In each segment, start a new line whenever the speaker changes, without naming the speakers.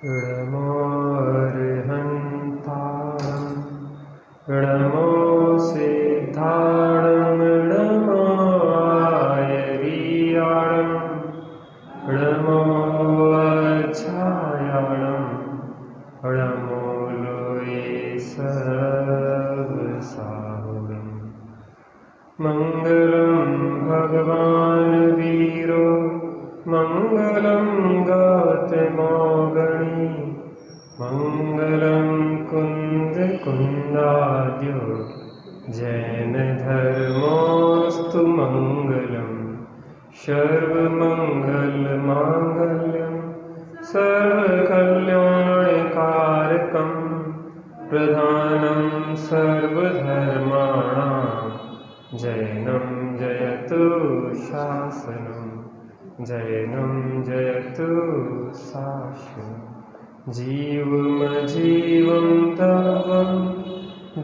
नमोऽर्हन्तारं नमो सिद्धाणं नमो आयर्याणं नमो अच्छायाणं नमो लोये सर्वसाहुरम् मङ्गलं भगवान् वीरो मङ्गलं गौतमो गणी मङ्गलं कुन्दकुन्दाद्यो जैनधर्मोऽस्तु मङ्गलं सर्वमङ्गलमाङ्गल्यं सर्वकल्याणकारकं प्रधानं सर्वधर्माणां जैनं जयतु शासनं जैनं जयतु शासनं जीवमजीवं तवं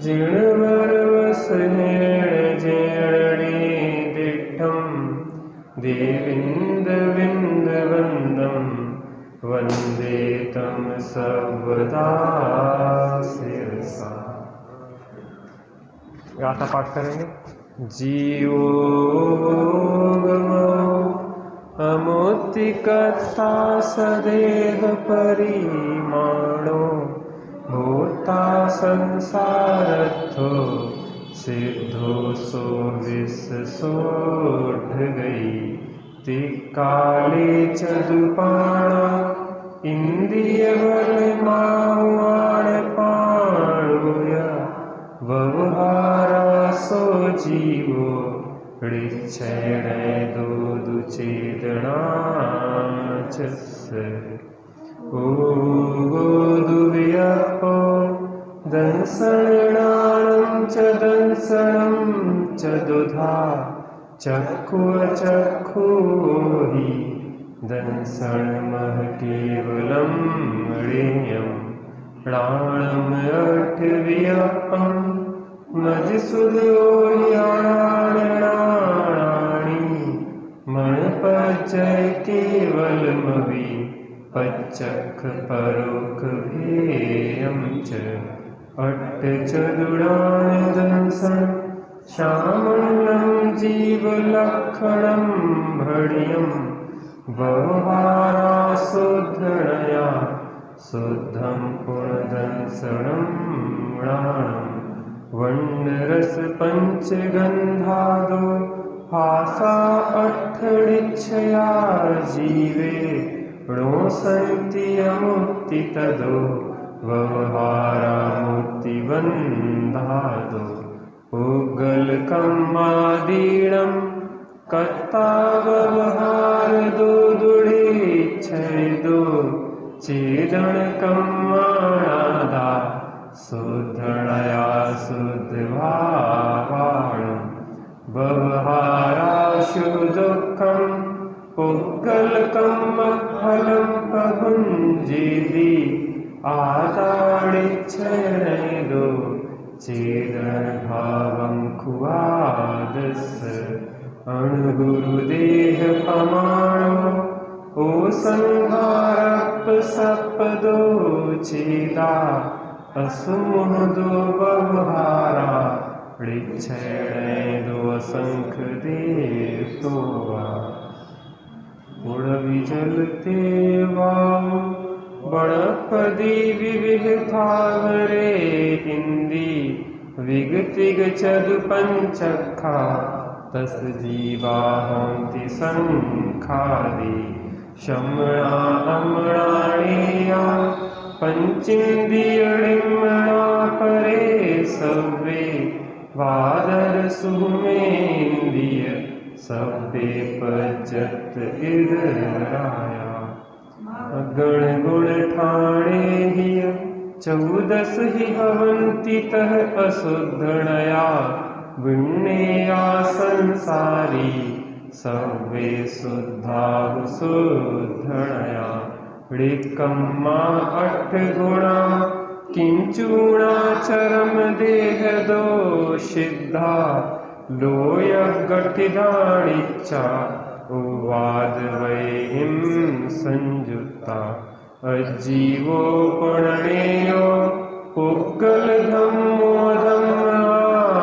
जिणवरवसनेण जेणणे दिट्ठं देविन्दविन्दवन्दं वन्दे तं सर्वदा शिरसा। गाथा पाठ करेंगे। जीवोगमो अमुक्तिकर्ता सदेह परिमाणो भूता संसारत्थो सिद्धो सो विससोढ गई तिकाले चदुपाणा इंद्रिय बल मावाण पाणुया व्यवहारा सो जीवो ऋच्छेण दूदु चेदना दुव्यपो दंसणानं च दंसनं च दुधा चक्षु हि दंसणमः केवलं ऋण्यं प्राणमठव्यपं मधुसूदो याणानि मणपचय केवलमवि पच्चख परोक्षभेयं च अट्टचतुराणदंसं श्यामलं जीवलक्षणं भणियं व्यवहाराशुद्धया शुद्धं पुनर्दंसनं प्राणम् वर्णरस पंचगंधादो भाषा अठनिच्छया जीवे णोसन्ति अमुक्ति तदो व्यवहारा मुक्तिबन्धादो उग्गलकम्मादीणं कर्ता व्यवहार दो दुढेच्छेदो चेदनकम्माणादा शुद्धया शुद्धभावाणं व्यवहाराशु दुःखं पुग्गलकं मत्फलं प्रभुञ्जीति आदाडिच्छयनैदो चेदनभावं खुवादस्य अणुगुरुदेहपमाणो ओ संहारप्सपदो चेदा असुमुहदो व्यवहारा ऋच्छेणो असंख्य देतो वा उड़विचलते वाव बड़पदी विविधावरे हिंदी विगतिगचदु पंचखा तस जीवा हन्ति संखादि शमणा अमणाणेया पंचेन्द्रियणिमणा परे सव्वे वादर सुमेन्द्रिय सव्वे पचत इदराया गण गुण ठाणे हिय 14 ही हवन्ति तह अशुद्धणया विण्णेया संसारी सव्वे शुद्धा शुद्धणया ऋक्कम्मा 8 गुणा किंचूणाचरम देह दोषिद्धा लोय गठिदाणिच्चा उवाद वैहिं संयुक्ता अजीवो पुण्यो पुग्गल धम्मो धम्म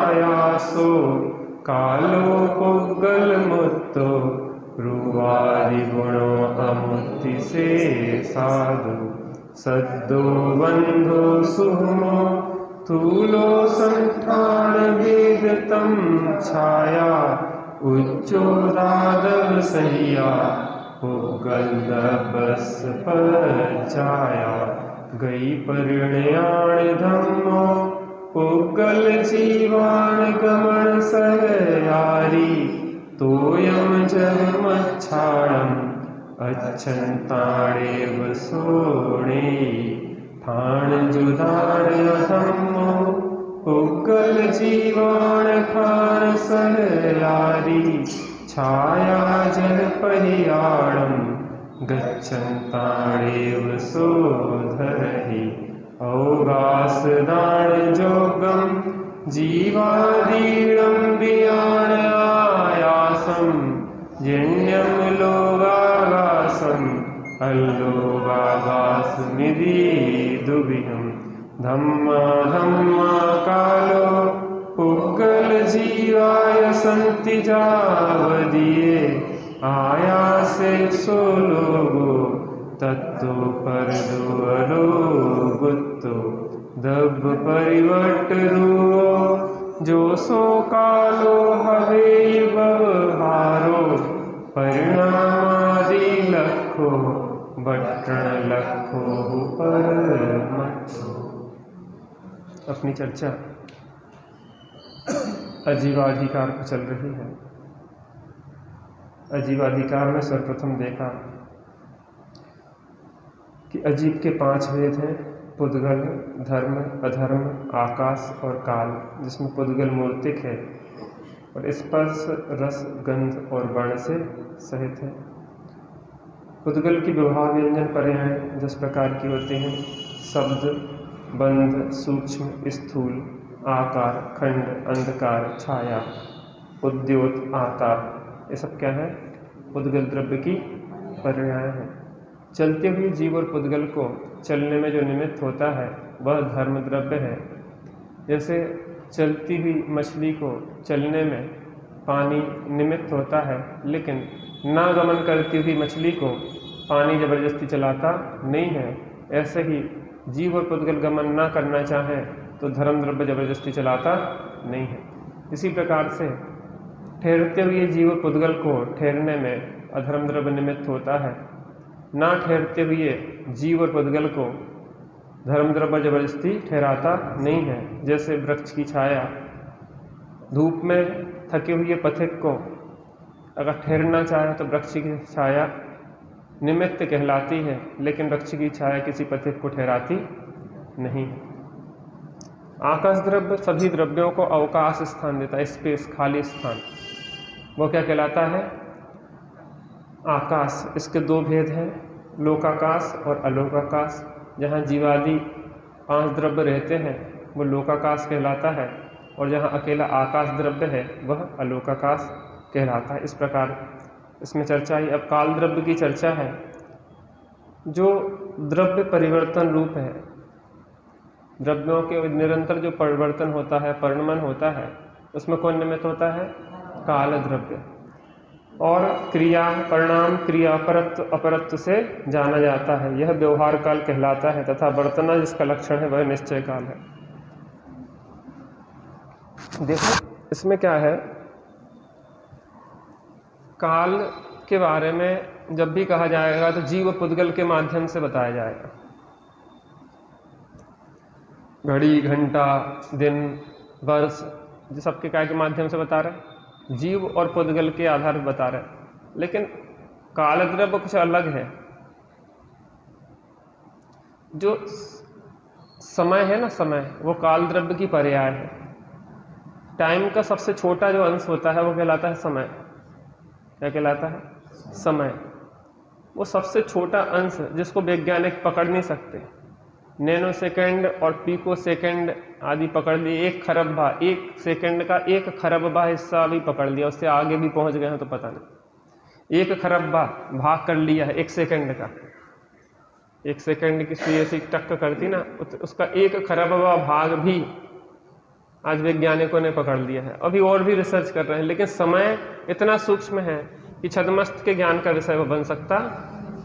आयासो कालो पुग्गल मुत्तो रुवादि गुणो अमुक्ति से साधु सद्दो बंधो सुहमो तूलो संठान वेदतम छाया उच्चो दादव सहिया पुग्गल बस पर छाया गई परिणयाण धम्मो पुग्गल जीवान गमन सहयारी तोयम जन्मच्छाड़म अच्छन्ताड़ेव सोणे ठाण जुदाण धम्मो पुग्गल जीवान खान सहयारी छाया जन परियाणम गच्छन्ताड़ेव सोधरहि औगास दान जोगम जीवादीणं वियाण आयासं जिण्यं लोगागासं अल्लोगागासमिति दुविहं धम्मा धम्मा कालो पुग्गल जीवाय सन्ति जावदीये आयासे सो लोगो तत्तो परदो अलोगुत्तो दब परिवर्त रूओ जो सो कालो हवे बहारो परिणामादि लखो बटन लखो पर मठो। अपनी चर्चा अजीवाधिकार पर चल रही है। अजीवाधिकार में सर्वप्रथम देखा कि अजीव के 5 भेद हैं, पुद्गल, धर्म, अधर्म, आकाश और काल, जिसमें पुद्गल मूर्तिक है और स्पर्श, रस, गंध और वर्ण से सहित है। पुद्गल की व्यवहार व्यंजन पर्याय 10 प्रकार की होते हैं। शब्द, बंध, सूक्ष्म, स्थूल, आकार, खंड, अंधकार, छाया, उद्योत, आकार, ये सब क्या है? पुद्गल द्रव्य की पर्याय है। चलते हुए जीव और पुद्गल को चलने में जो निमित्त होता है वह धर्म द्रव्य है। जैसे चलती हुई मछली को चलने में पानी निमित्त होता है, लेकिन ना गमन करती हुई मछली को पानी जबरदस्ती चलाता नहीं है। ऐसे ही जीव और पुद्गल गमन ना करना चाहें तो धर्म द्रव्य जबरदस्ती चलाता नहीं है। इसी प्रकार से ठहरते हुए जीव और पुद्गल को ठहरने में अधर्म द्रव्य निमित्त होता है। ना ठहरते हुए जीव और पुद्गल को धर्म द्रव्य जबरदस्ती ठहराता नहीं है। जैसे वृक्ष की छाया, धूप में थके हुए पथिक को अगर ठहरना चाहे तो वृक्ष की छाया निमित्त कहलाती है, लेकिन वृक्ष की छाया किसी पथिक को ठहराती नहीं। आकाश द्रव्य सभी द्रव्यों को अवकाश स्थान देता है, स्पेस, खाली स्थान। वो क्या कहलाता है? आकाश। इसके 2 भेद हैं, लोकाकाश और अलोकाकाश। जहाँ जीवादि 5 द्रव्य रहते हैं वो लोकाकाश कहलाता है, और जहाँ अकेला आकाश द्रव्य है वह अलोकाकाश कहलाता है। इस प्रकार इसमें चर्चा ही। अब काल द्रव्य की चर्चा है। जो द्रव्य परिवर्तन रूप है, द्रव्यों के निरंतर जो परिवर्तन होता है, परिणमन होता है, उसमें कौन निमित्त होता है? काल द्रव्य। और क्रिया, परिणाम, क्रिया परत्व अपरत्व से जाना जाता है। यह व्यवहार काल कहलाता है, तथा वर्तना जिसका लक्षण है वह निश्चय काल है। देखो इसमें क्या है, काल के बारे में जब भी कहा जाएगा तो जीव पुद्गल के माध्यम से बताया जाएगा। घड़ी, घंटा, दिन, वर्ष, जो सबके काय के माध्यम से बता रहे हैं, जीव और पुद्गल के आधार पर बता रहे हैं। लेकिन काल द्रव्य कुछ अलग है। जो समय है ना, समय, वो काल द्रव्य की पर्याय है। टाइम का सबसे छोटा जो अंश होता है वो कहलाता है समय। क्या कहलाता है? समय। वो सबसे छोटा अंश जिसको वैज्ञानिक पकड़ नहीं सकते। नैनो सेकंड और पीको सेकंड आदि पकड़ लिए, 1 खरब भाग, 1 सेकंड का 1 खरब भाग हिस्सा भी पकड़ लिया, उससे आगे भी पहुंच गए हैं तो पता नहीं। 1 खरब भाग कर लिया है 1 सेकंड का। 1 सेकंड की सुई ऐसी टक करती ना, उसका 1 खरबवा भाग भी आज वैज्ञानिकों ने पकड़ लिया है। अभी और भी रिसर्च कर रहे हैं, लेकिन समय इतना सूक्ष्म है कि छद्मस्त के ज्ञान का विषय वो बन सकता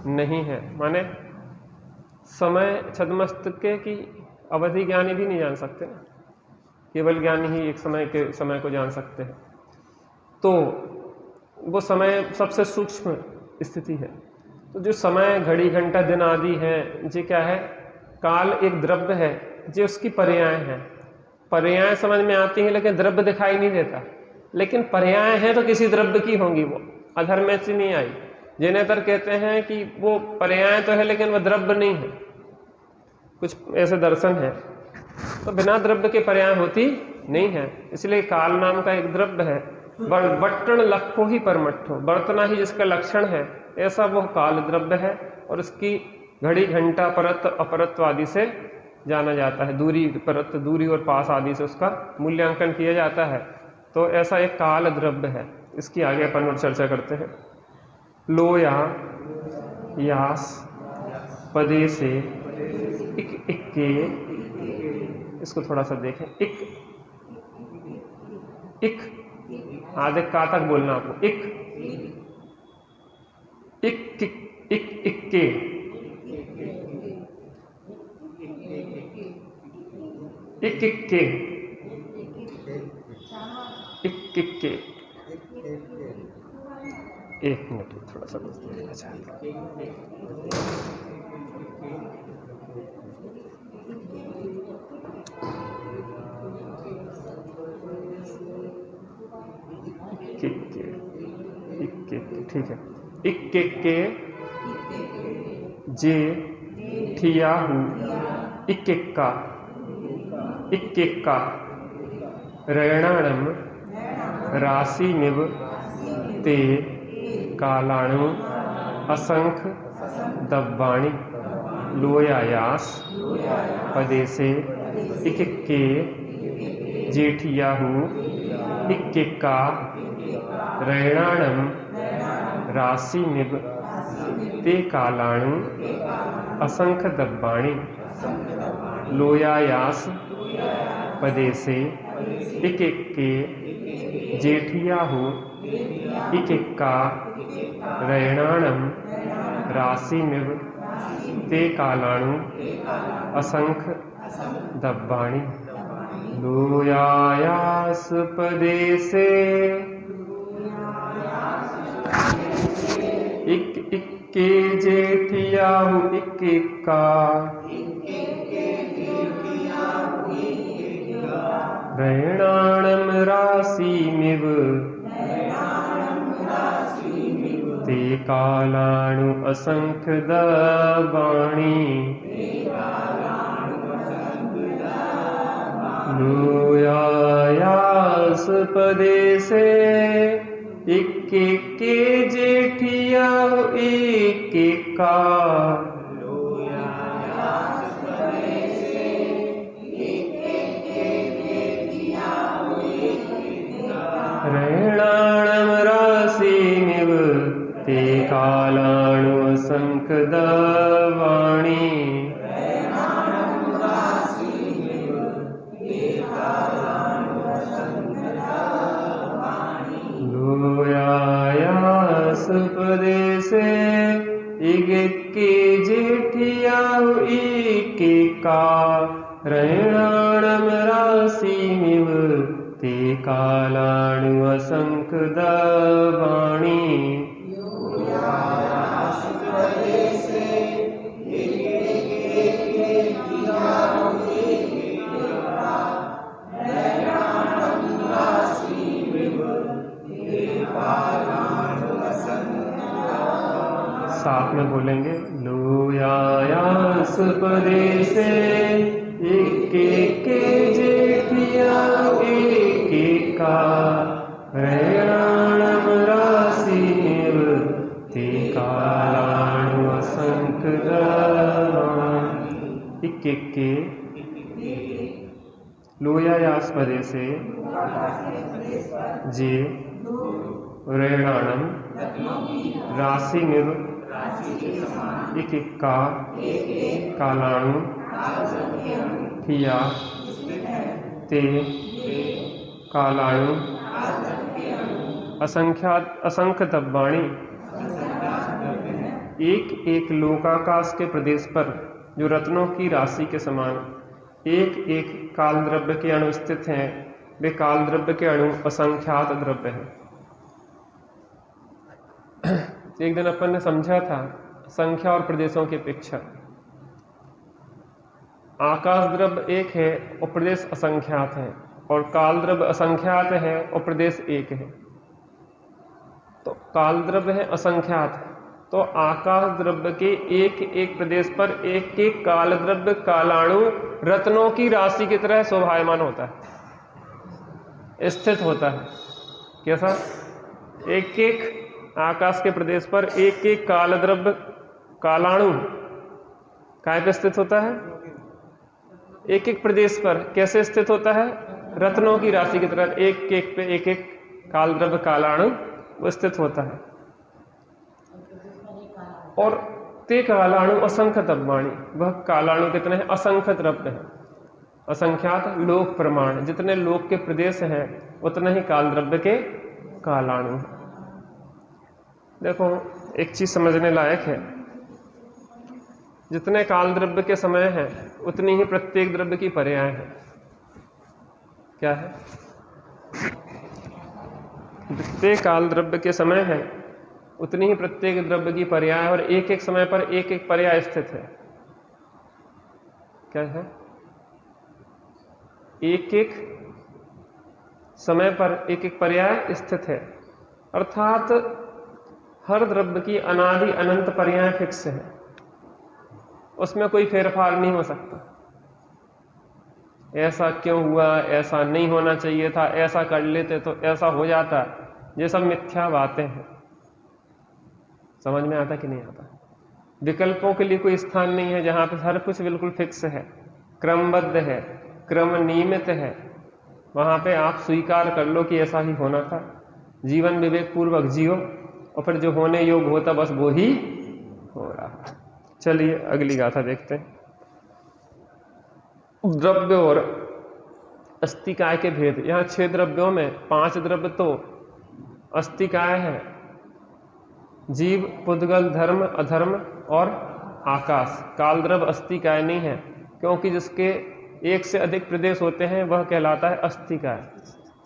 नहीं है। माने समय छद्मस्तके की अवधि ज्ञानी भी नहीं जान सकते ना, केवल ज्ञानी ही एक समय को जान सकते हैं। तो वो समय सबसे सूक्ष्म स्थिति है। तो जो समय, घड़ी, घंटा, दिन आदि है, ये क्या है? काल एक द्रव्य है, ये उसकी पर्याय है। पर्याय समझ में आती है लेकिन द्रव्य दिखाई नहीं देता। लेकिन पर्याय है तो किसी द्रव्य की होंगी, वो अधर्म से नहीं आई। जिनेतर कहते हैं कि वो पर्याय तो है लेकिन वह द्रव्य नहीं है, कुछ ऐसे दर्शन है। तो बिना द्रव्य के पर्याय होती नहीं है, इसलिए काल नाम का एक द्रव्य है। बट्टण लखो ही परमट्ठो, बर्तना ही जिसका लक्षण है, ऐसा वो काल द्रव्य है। और उसकी घड़ी, घंटा, परत, अपरत्व आदि से जाना जाता है। दूरी, परत, दूरी और पास आदि से उसका मूल्यांकन किया जाता है। तो ऐसा एक काल द्रव्य है। इसकी आगे अपन और चर्चा करते हैं। लोया यास पदे से इक इक्के, इसको थोड़ा सा देखें। इक आधे का तक बोलना आपको। इक इक्के, इक्के, एक मिनट थोड़ा सा देखना चाहता ठीक है। इक्के जे ठियाहू इक्का रयणाणम राशिमिव ते कालाणु असंख दब्बाणि लोयायास पदेसे इक्के जेठियाहू इक्का रयणाणम राशिमिव ते कालाणु असंख दब्बाणि लोयायास पदेसे इक्के जेठियाहू इक्का रयणाणम राशिमिव ते कालाणु असंख दब्बाणि लोयायास पदेसे इक्के जेठियाहू इक्का रयणाणम राशिमिव ते कालाणु असंख दब्बाणि लोयायास पदेसे इक्के जेठियाहू इक्का रयणाणम राशिमिव ते कालाणु असंख दब्बाणि लोयायास पदेसे इक्के जेठियाहू इक्का रयणाणम राशिमिव ते कालाणु असंख दब्बाणि साथ में बोलेंगे। लोयायास पदेसे इक्के जेठियाहू इक्का रयणाणम राशिमिव ते कालाणु असंख दब्बाणि। इक्के लोयायास पदेसे जे रयणाणम राशिमिव एक एक का कालाणु ठिया ते कालाणु असंख्यात असंख्य तब्बाणी एक एक लोकाकाश के प्रदेश पर जो रत्नों की राशि के समान एक एक काल द्रव्य के अणु स्थित हैं, वे काल द्रव्य के अणु असंख्यात द्रव्य हैं। एक दिन अपन ने समझा था संख्या और प्रदेशों की अपेक्षा आकाश द्रव्य एक है और प्रदेश असंख्यात है, और काल द्रव्य असंख्यात है और प्रदेश एक है। तो काल द्रव्य है असंख्यात, तो आकाश द्रव्य के एक एक प्रदेश पर एक एक काल द्रव्य कालाणु रत्नों की राशि की तरह शोभायमान होता है, स्थित होता है। कैसा? एक एक आकाश के प्रदेश पर एक एक काल द्रव्य कालाणु काय पे स्थित होता है? एक एक प्रदेश पर कैसे स्थित होता है? रत्नों की राशि की तरह एक एक पे एक एक काल द्रव्य कालाणु वो स्थित होता है। और ते कालाणु असंख्य तब्बाणी, वह कालाणु कितने हैं? असंख्य द्रव्य हैं। असंख्यात लोक प्रमाण, जितने लोक के प्रदेश हैं उतने ही काल द्रव्य के कालाणु। देखो एक चीज समझने लायक है, जितने काल द्रव्य के समय है उतनी ही प्रत्येक द्रव्य की पर्याय है। क्या है? जितने काल द्रव्य के समय है उतनी ही प्रत्येक द्रव्य की पर्याय, और एक एक समय पर एक एक पर्याय स्थित है। क्या है? एक एक समय पर एक एक पर्याय स्थित है, अर्थात हर द्रव्य की अनादि अनंत पर्याय फिक्स है, उसमें कोई फेरफार नहीं हो सकता। ऐसा क्यों हुआ, ऐसा नहीं होना चाहिए था, ऐसा कर लेते तो ऐसा हो जाता, ये सब मिथ्या बातें हैं। समझ में आता कि नहीं आता? विकल्पों के लिए कोई स्थान नहीं है, जहां पर हर कुछ बिल्कुल फिक्स है, क्रमबद्ध है, क्रम नियमित है, वहां पे आप स्वीकार कर लो कि ऐसा ही होना था। जीवन विवेक पूर्वक जियो और फिर जो होने योग होता बस वो ही हो रहा। चलिए अगली गाथा देखते हैं। द्रव्य और अस्तिकाय के भेद। यहाँ 6 द्रव्यों में 5 द्रव्य तो अस्तिकाय है, जीव, पुद्गल, धर्म, अधर्म और आकाश। काल द्रव्य अस्तिकाय नहीं है, क्योंकि जिसके एक से अधिक प्रदेश होते हैं वह कहलाता है अस्तिकाय,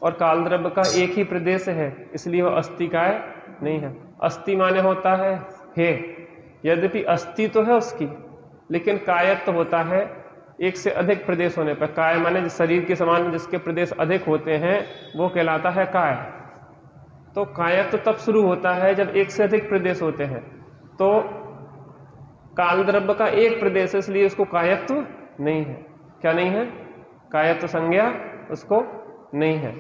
और काल द्रव्य का एक ही प्रदेश है, इसलिए वह अस्तिकाय नहीं है। अस्थि माने होता है, यद्यपि अस्थि तो है उसकी, लेकिन कायत्व होता है एक से अधिक प्रदेश होने पर। काय माने जिस शरीर के समान जिसके प्रदेश अधिक होते हैं वो कहलाता है काय। तो कायत्व तब शुरू होता है जब एक से अधिक प्रदेश होते हैं। तो काल द्रव्य का एक प्रदेश है, इसलिए उसको कायत्व नहीं है। क्या नहीं है? कायत्व संज्ञा उसको नहीं है।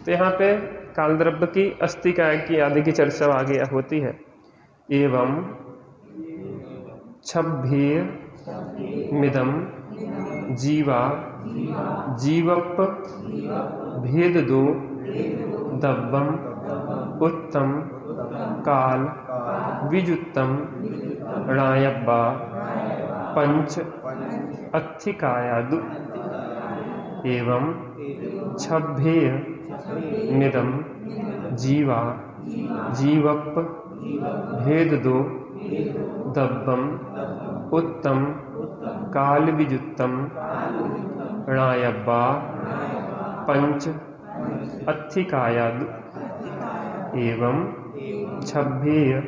तो यहाँ पे काल द्रव्य की अस्तिकाय की आदि की चर्चा आगे होती है। एवं छब्भेर मिदम जीवा जीवप भेद दो दब्बम उत्तम काल विजुत्तम णायब्बा पंच अत्थिकायादु। एवं छब्भेर मिदम जीवा जीवप भेद दो दब्बम उत्तम काल विजुत्तम णायब्बा पंच अत्थिकायादु। एवं छब्भेर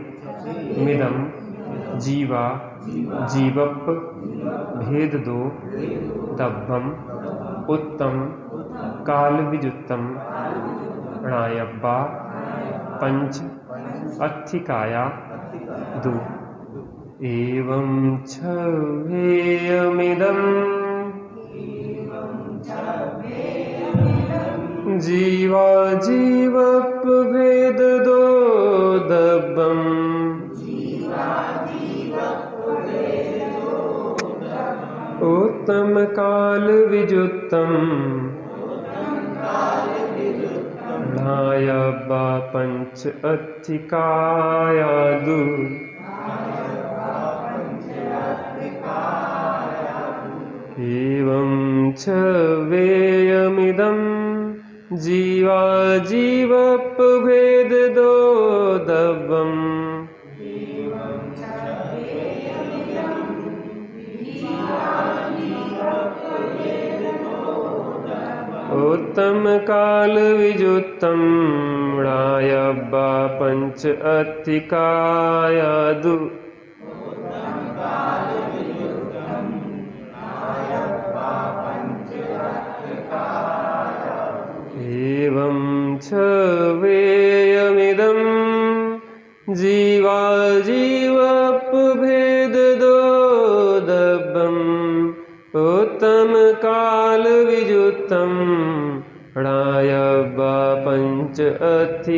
मिदम जीवा जीवप भेद दो दब्बम उत्तम काल विजुत्तम णायब्बा पंच अत्थिकायादु। एवं छब्भेयमिदं जीवा जीवप भेद दो दब्बम उत्तम काल विजुत्तम णायब्बा पंच अत्थिकायादु। छवेयमिदं जीवाजीवपभेदोदब्बम् उत्तमकालविजुत्तं णायब्बा पंच अत्तिकायादु एवं छवेयमिदं जीवाजीवपभेदोदब्बम् उत्तमकालविजुत्तं णायब्बा पंच अत्तिकायादु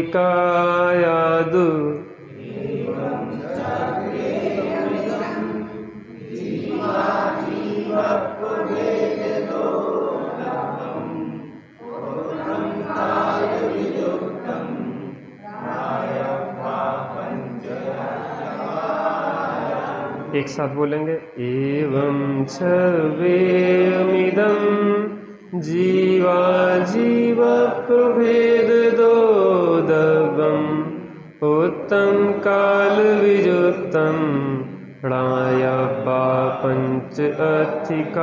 एक साथ बोलेंगे। एवं छवेयमिदं जीवाजीवपभेदोदब्बम् उत्तमकालविजुत्तं णायब्बा पंच अत्तिकायादु।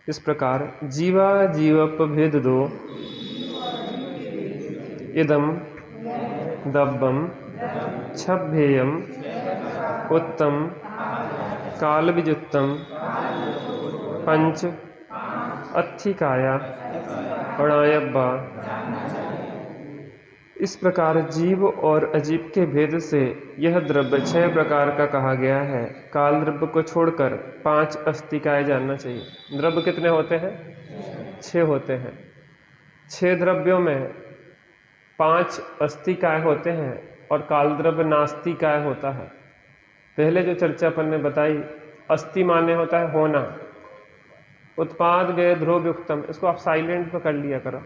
इस प्रकार जीवा जीवपभेद दो इदम दब्बम छभ्येयम उत्तम कालविजुत्तम पंच अत्थिकाया णायब्बा। इस प्रकार जीव और अजीव के भेद से यह द्रव्य 6 प्रकार का कहा गया है। काल द्रव्य को छोड़कर 5 अस्तिकाएं जानना चाहिए। द्रव्य कितने होते हैं? 6 होते हैं। 6 द्रव्यों में 5 अस्तिकाएं होते हैं और काल द्रव्य नास्तिकाय होता है। पहले जो चर्चा अपन ने बताई, अस्थि माने होता है होना, उत्पाद व्यय ध्रुव युक्तम, इसको आप साइलेंट पे कर लिया करो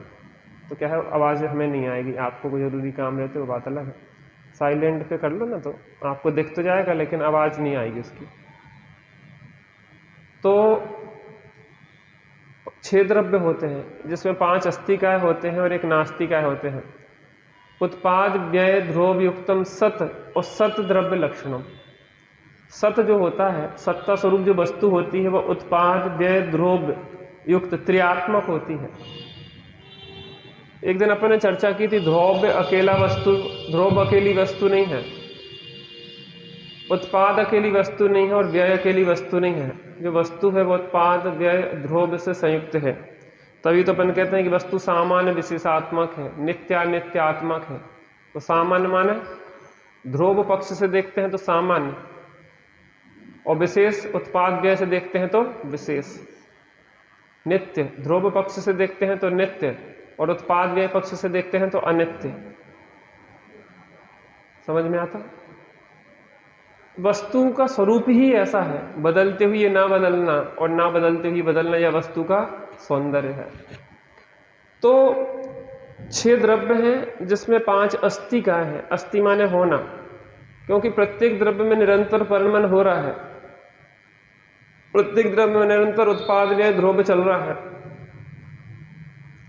तो क्या है आवाज़ हमें नहीं आएगी। आपको कोई जरूरी काम रहते वो बात अलग है, साइलेंट पे कर लो ना तो आपको दिख तो जाएगा लेकिन आवाज़ नहीं आएगी उसकी। तो 6 द्रव्य होते हैं जिसमें 5 अस्तिकाय होते हैं और 1 नास्तिकाय होते हैं। उत्पाद व्यय ध्रुव युक्तम सत और सत द्रव्य लक्षणम। सत जो होता है, सत्ता स्वरूप जो वस्तु होती है वह उत्पाद व्यय ध्रुव युक्त त्रियात्मक होती है। एक दिन अपन ने चर्चा की थी ध्रुव अकेला वस्तु, ध्रुव अकेली वस्तु नहीं है, उत्पाद अकेली वस्तु नहीं है और व्यय अकेली वस्तु नहीं है। जो वस्तु है वो उत्पाद व्यय ध्रुव से संयुक्त है। तभी तो अपन कहते हैं कि वस्तु सामान्य विशेषात्मक है, नित्यात्मक है। तो सामान्य माने ध्रुव पक्ष से देखते हैं तो सामान्य, और विशेष उत्पाद व्यय से देखते हैं तो विशेष। नित्य ध्रुव पक्ष से देखते हैं तो नित्य और उत्पाद व्यय पक्ष से देखते हैं तो अनित्य। समझ में आता? वस्तु का स्वरूप ही ऐसा है, बदलते हुए ना बदलना और ना बदलते हुए बदलना, यह वस्तु का सौंदर्य है। तो 6 द्रव्य हैं जिसमें 5 अस्तिकाएं हैं। अस्थि माने होना, क्योंकि प्रत्येक द्रव्य में निरंतर परिणमन हो रहा है, प्रत्येक द्रव्य में निरंतर उत्पाद व्यय ध्रुव चल रहा है।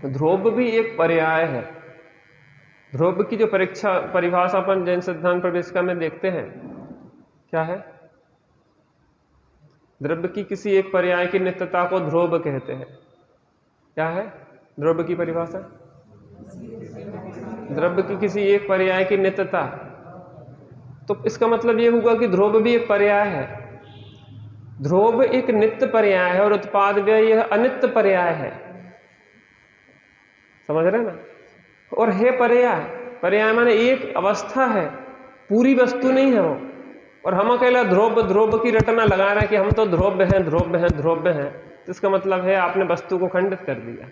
ध्रुव भी एक पर्याय है। ध्रुव की जो परिभाषा अपन जैन सिद्धांत प्रवेशिका में देखते हैं, क्या है? द्रव्य की किसी एक पर्याय की नित्यता को ध्रुव कहते हैं। क्या है ध्रुव की परिभाषा? द्रव्य की किसी एक पर्याय की नित्यता। तो इसका मतलब यह होगा कि ध्रुव भी एक पर्याय है। ध्रुव एक नित्य पर्याय है और उत्पाद व्यय यह अनित्य पर्याय है। समझ रहे ना? और है पर्याय, पर्याय माने एक अवस्था है, पूरी वस्तु नहीं है वो। और हम अकेला ध्रुव की रटना लगा रहे हैं कि हम तो ध्रुव हैं, तो इसका मतलब है आपने वस्तु को खंडित कर दिया।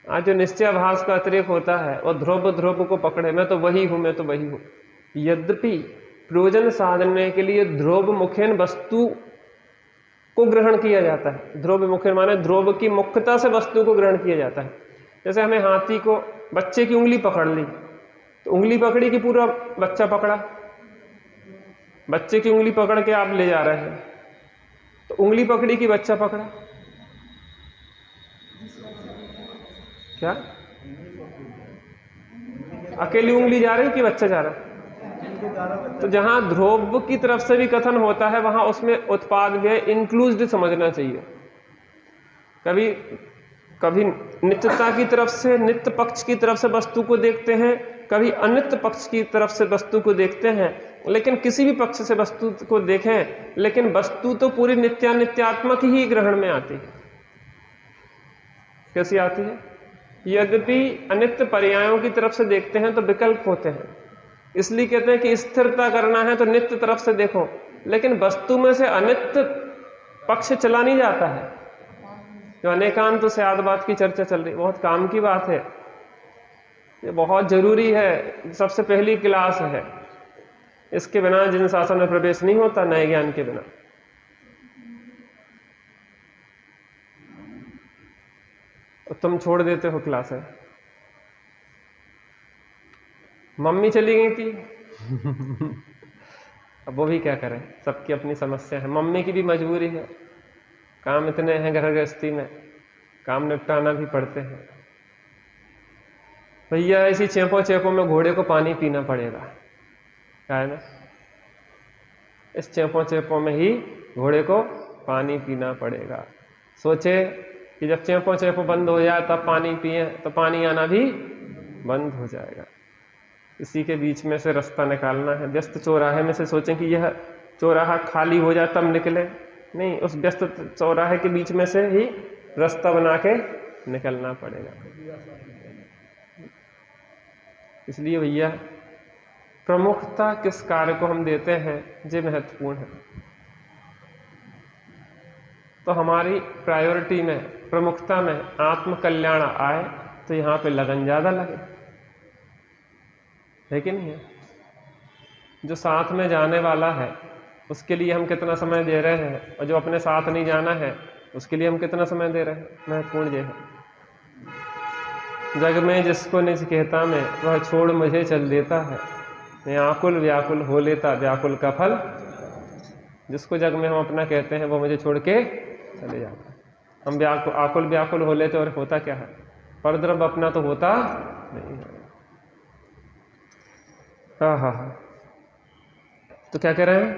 आज जो निश्चयाभास का अतिरेक होता है और ध्रुव को पकड़े, मैं तो वही हूं, मैं तो वही हूं। यद्यपि प्रयोजन साधने के लिए ध्रुव मुखेन वस्तु को ग्रहण किया जाता है। ध्रुव मुखेन माने ध्रुव की मुख्यता से वस्तु को ग्रहण किया जाता है। जैसे हमें हाथी को, बच्चे की उंगली पकड़ ली तो उंगली पकड़ी कि पूरा बच्चा पकड़ा? बच्चे की उंगली पकड़ के आप ले जा रहे हैं, तो उंगली पकड़ी कि बच्चा पकड़ा? क्या अकेली उंगली जा रही कि बच्चा जा रहा है? तो जहां ध्रुव की तरफ से भी कथन होता है वहां उसमें उत्पाद व्यय इंक्लूज्ड समझना चाहिए। कभी कभी नित्यता की तरफ से, नित्य पक्ष की तरफ से वस्तु को देखते हैं, कभी अनित्य पक्ष की तरफ से वस्तु को देखते हैं, लेकिन किसी भी पक्ष से वस्तु को देखें, लेकिन वस्तु तो पूरी नित्यात्मक ही ग्रहण में आती है। कैसी आती है? यद्यपि अनित्य पर्यायों की तरफ से देखते हैं तो विकल्प होते हैं, इसलिए कहते हैं कि स्थिरता करना है तो नित्य तरफ से देखो, लेकिन वस्तु में से अनित्य पक्ष चला नहीं जाता है। जो अनेकांत से आदबात की चर्चा चल रही, बहुत काम की बात है, ये बहुत जरूरी है, सबसे पहली क्लास है। इसके बिना जिन शासन में प्रवेश नहीं होता, नए ज्ञान के बिना। तुम छोड़ देते हो क्लास है। मम्मी चली गई थी अब वो भी क्या करें, सबकी अपनी समस्या है। मम्मी की भी मजबूरी है, काम इतने हैं घर गृहस्थी में, काम निपटाना भी पड़ते हैं। भैया ऐसी चेपों में घोड़े को पानी पीना पड़ेगा, क्या है ना? इस चेपों में ही घोड़े को पानी पीना पड़ेगा। सोचे कि जब चेपों बंद हो जाए तब पानी पिए, तो पानी आना भी बंद हो जाएगा। इसी के बीच में से रास्ता निकालना है। व्यस्त चौराहे में से सोचें कि यह चौराहा खाली हो जाए तब निकले, नहीं, उस व्यस्त चौराहे के बीच में से ही रास्ता बना के निकलना पड़ेगा। इसलिए भैया प्रमुखता किस कार्य को हम देते हैं ये महत्वपूर्ण है। तो हमारी प्रायोरिटी में, प्रमुखता में आत्म कल्याण आए तो यहाँ पे लगन ज्यादा लगे, है कि नहीं है? जो साथ में जाने वाला है उसके लिए हम कितना समय दे रहे हैं, और जो अपने साथ नहीं जाना है उसके लिए हम कितना समय दे रहे हैं, महत्वपूर्ण ये है। जग में जिसको निज कहता में, वह छोड़ मुझे चल देता है। मैं आकुल व्याकुल हो लेता, व्याकुल का फल। जिसको जग में हम अपना कहते हैं वो मुझे छोड़ के चले जाता है। हम आकुल व्याकुल हो लेते और होता क्या है? परद्रव अपना तो होता नहीं है। हाँ। तो क्या कह रहे हैं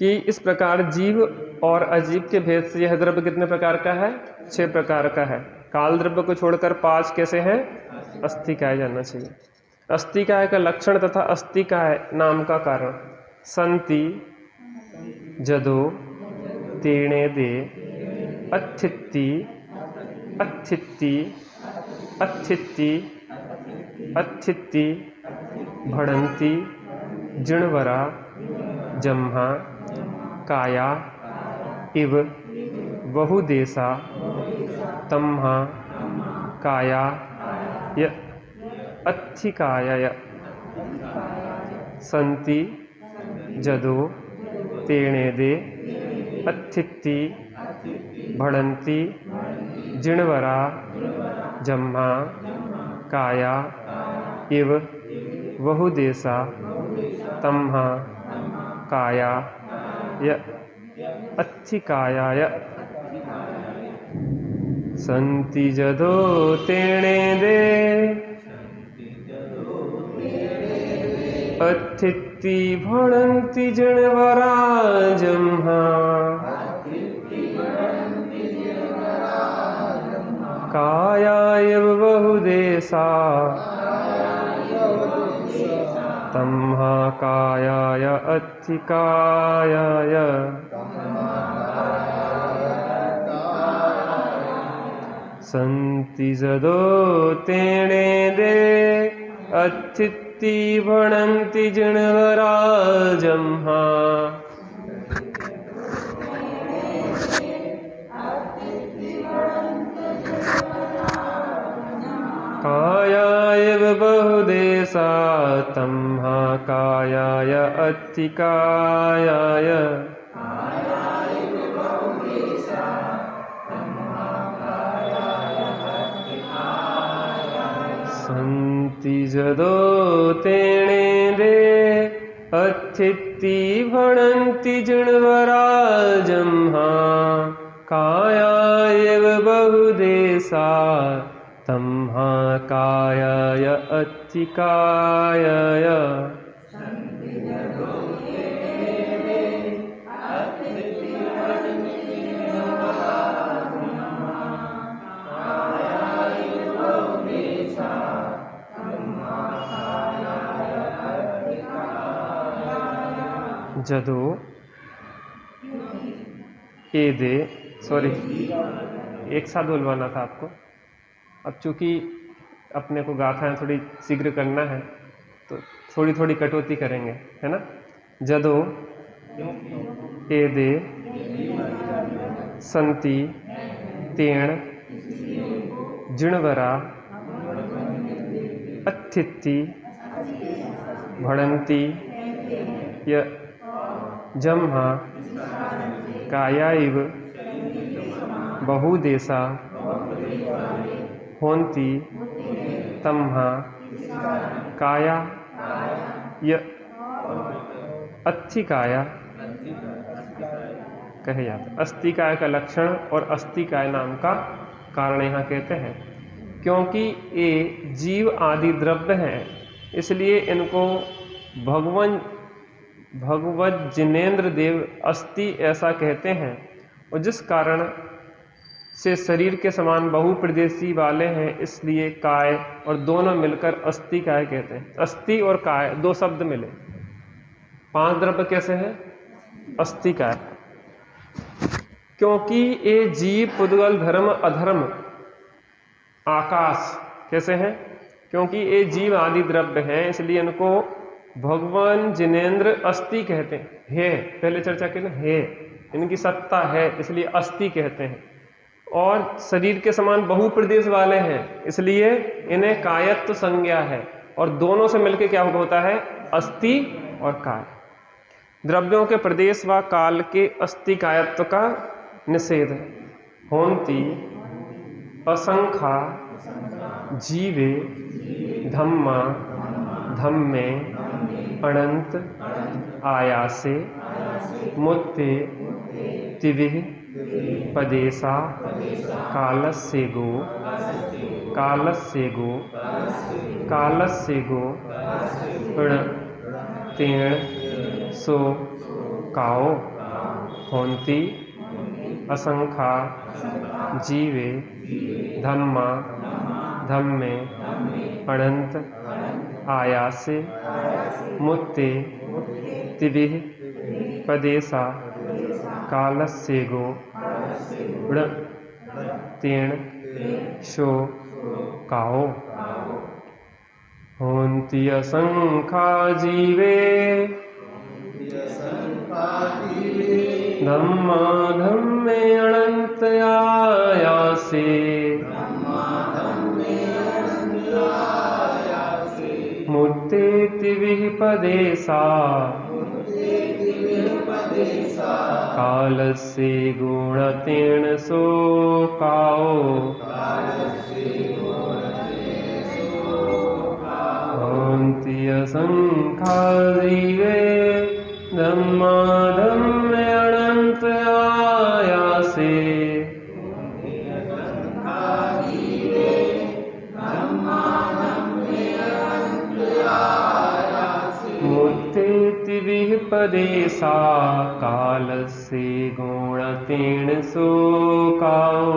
कि इस प्रकार जीव और अजीव के भेद से यह द्रव्य कितने प्रकार का है? 6 प्रकार का है। काल द्रव्य को छोड़कर 5 कैसे हैं? अस्थिकाय जानना चाहिए। अस्थिकाय का लक्षण तथा अस्थिकाय नाम का कारण। संति जदो तेणे दे अथिति अथिति अथिति अथिति भड़ंती जिणवरा जम्हा काया इव बहुदेशा तम्हा काया य अथिकाय संति जदो तेणे दे अथिति भड़ंती जिणवरा जम्हा काया इव बहुदेशा तम्हा काया य अथिकाय संति जदो तेणे दे अथिति भड़ंती जिणवरा जम्हा काया इव बहुदेशा तम्हा कायाय अथिकायाय संति जदो तेणे दे अथिति भड़ंती जिणवरा जम्हा काया इव बहुदेशा तम्हा कायाय अथिकायाय संति जदो तेणे दे अथिति भणन्ति जिणवरा जम्हा काया एव बहुदेशा तम्हा कायाय अथिकायाय जदो एदे सॉरी एक साथ बोलवाना था आपको। अब चूंकि अपने को गाथाएं थोड़ी शीघ्र करना है तो थोड़ी थोड़ी कटौती करेंगे, है ना। जदो एदे संति तेण जिणवरा अथिति भणन्ति य जम्हा कायाइव बहुदेशा होन्ति तम्हा काया य अथिकाया कहे जाता है। अस्थिकाय का लक्षण और अस्थिकाय नाम का कारण यहाँ कहते हैं क्योंकि ये जीव आदि द्रव्य हैं, इसलिए इनको भगवत जिनेन्द्र देव अस्थि ऐसा कहते हैं। और जिस कारण से शरीर के समान बहुप्रदेशी वाले हैं, इसलिए काय और दोनों मिलकर अस्थि काय कहते हैं। अस्थि और काय दो शब्द मिले, 5 द्रव्य कैसे हैं? अस्थि काय। क्योंकि ये जीव पुद्गल धर्म अधर्म आकाश कैसे हैं? क्योंकि ये जीव आदि द्रव्य हैं, इसलिए इनको भगवान जिनेन्द्र अस्थि कहते हैं। है पहले चर्चा की ना, है इनकी सत्ता है इसलिए अस्थि कहते हैं। और शरीर के समान बहुप्रदेश वाले हैं, इसलिए इन्हें कायत्व संज्ञा है। और दोनों से मिलकर क्या होता है? अस्थि और काय। द्रव्यों के प्रदेश व काल के अस्थि कायत्व का निषेध है। होन्ति असंख्या जीवे धम्मा धम्मे अनंत आयासे मुत्ते तिविः पदेशा कालस्येगो ण तेण सो काओ होन्ति असंख्या जीवे धम्मा धम्मे अनंत आयासे मुत्ते तिविः पदेशा कालस्येगो ण तेण शो काओ होन्ति असंख्या जीवे धम्मा धम्मे अनंत आयासे मुत्ते तिविः पदेशा कालस्य गुणतेन सो काओ होन्ति असंख्या जीवे धम्मा धम्मे अनंत आयासे मुत्ते तिविः पदेशा कालस्य गुणतेन सो काओ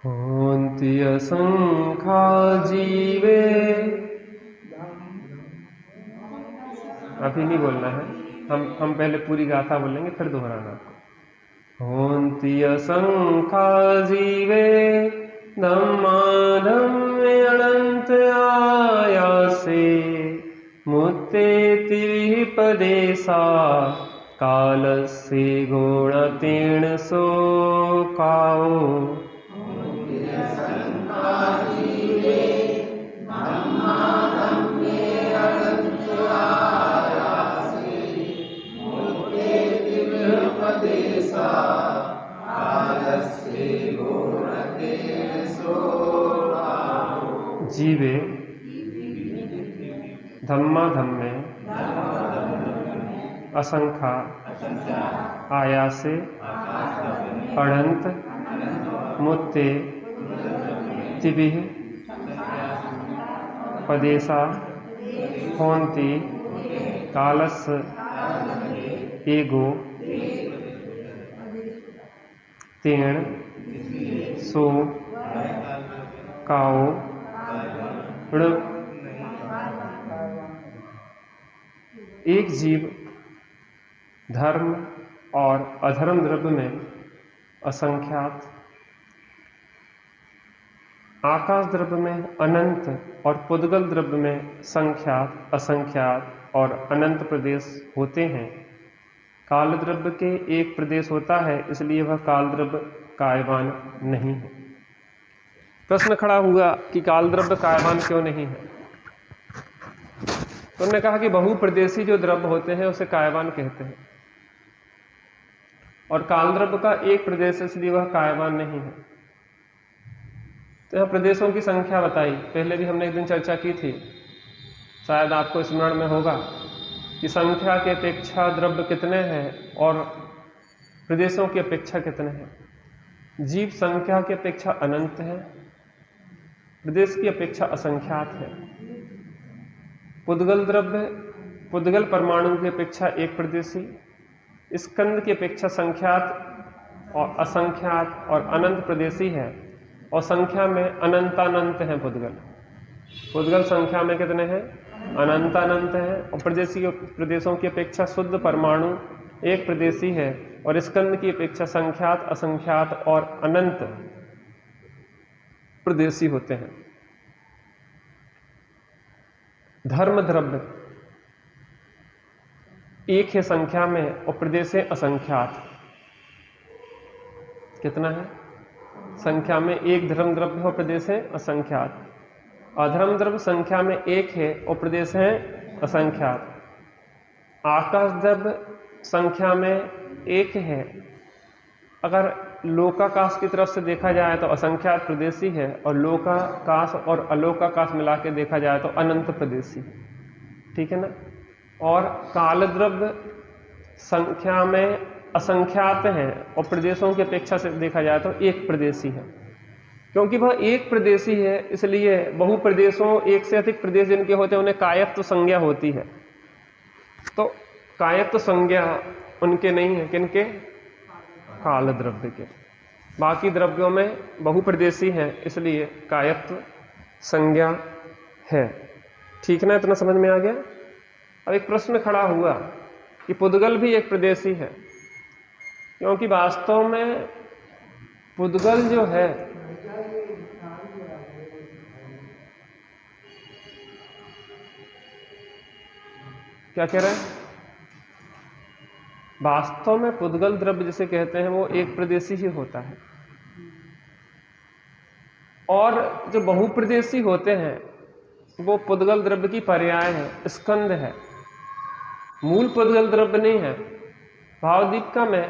होन्ति असंख्या जीवे। अभी नहीं बोलना है, हम पहले पूरी गाथा बोलेंगे फिर दोहराना आपको। होन्ति असंख्या जीवे धम्मा धम्मे अनंत आयासे मुत्ते तिविः पदेशा कालस्य गुणतेन सो काओ कालस्य जीवे धम्माधम्मे असंख्या आयासे अनंत मुत्ते तिभिः पदेशा होन्ति कालस्य एगो तेण सो काओ ण। एक जीव धर्म और अधर्म द्रव्य में असंख्यात, आकाश द्रव्य में अनंत और पुद्गल द्रव्य में संख्यात, असंख्यात और अनंत प्रदेश होते हैं। काल द्रव्य के एक प्रदेश होता है, इसलिए वह काल द्रव्य कायवान नहीं है। प्रश्न खड़ा हुआ कि काल द्रव्य कायवान क्यों नहीं है? तो उन्होंने कहा कि बहुप्रदेशी जो द्रव्य होते हैं उसे कायवान कहते हैं, और काल द्रव्य का एक प्रदेश, इसलिए वह कायवान नहीं है। तो यहाँ प्रदेशों की संख्या बताई, पहले भी हमने एक दिन चर्चा की थी, शायद आपको स्मरण में होगा कि संख्या के अपेक्षा द्रव्य कितने हैं और प्रदेशों की अपेक्षा कितने हैं। जीव संख्या की अपेक्षा अनंत है, प्रदेश की अपेक्षा असंख्यात है। पुद्गल द्रव्य पुद्गल परमाणु की अपेक्षा एक प्रदेशी, स्कंद की अपेक्षा संख्यात और असंख्यात और अनंत प्रदेशी है, और संख्या में अनंतानंत है। पुद्गल संख्या में कितने हैं? अनंतानंत है। और प्रदेशों की अपेक्षा शुद्ध परमाणु एक प्रदेशी है, और स्कंद की अपेक्षा संख्यात, असंख्यात और अनंत प्रदेशी होते हैं। धर्म द्रव्य एक है संख्या में और प्रदेश है असंख्यात। कितना है? संख्या में एक धर्म द्रव्य और प्रदेश है असंख्यात। अधर्म द्रव्य संख्या में एक है और प्रदेश है असंख्यात। आकाश द्रव्य संख्या में एक है, अगर लोकाकाश की तरफ से देखा जाए तो असंख्यात प्रदेशी है, और लोकाकाश और अलोकाकाश मिला के देखा जाए तो अनंत प्रदेशी। ठीक है ना? और काल द्रव्य संख्या में असंख्यात हैं और प्रदेशों की अपेक्षा से देखा जाए तो एक प्रदेशी है। क्योंकि वह एक प्रदेशी है, इसलिए बहुप्रदेशों, एक से अधिक प्रदेश जिनके होते हैं उन्हें कायत्व संज्ञा होती है। तो कायत्व संज्ञा उनके नहीं है, किनके? काल द्रव्य के। बाकी द्रव्यों में बहुप्रदेशी है, इसलिए कायत्व संज्ञा है। ठीक ना? इतना समझ में आ गया? अब एक प्रश्न खड़ा हुआ कि पुद्गल भी एक प्रदेशी है, क्योंकि वास्तव में पुद्गल जो है क्या कह रहे हैं? वास्तव में पुद्गल द्रव्य जिसे कहते हैं वो एक प्रदेशी ही होता है, और जो बहुप्रदेशी होते हैं वो पुद्गल द्रव्य की पर्याय है, स्कंद है, मूल पुद्गल द्रव्य नहीं है। भावदीपिका में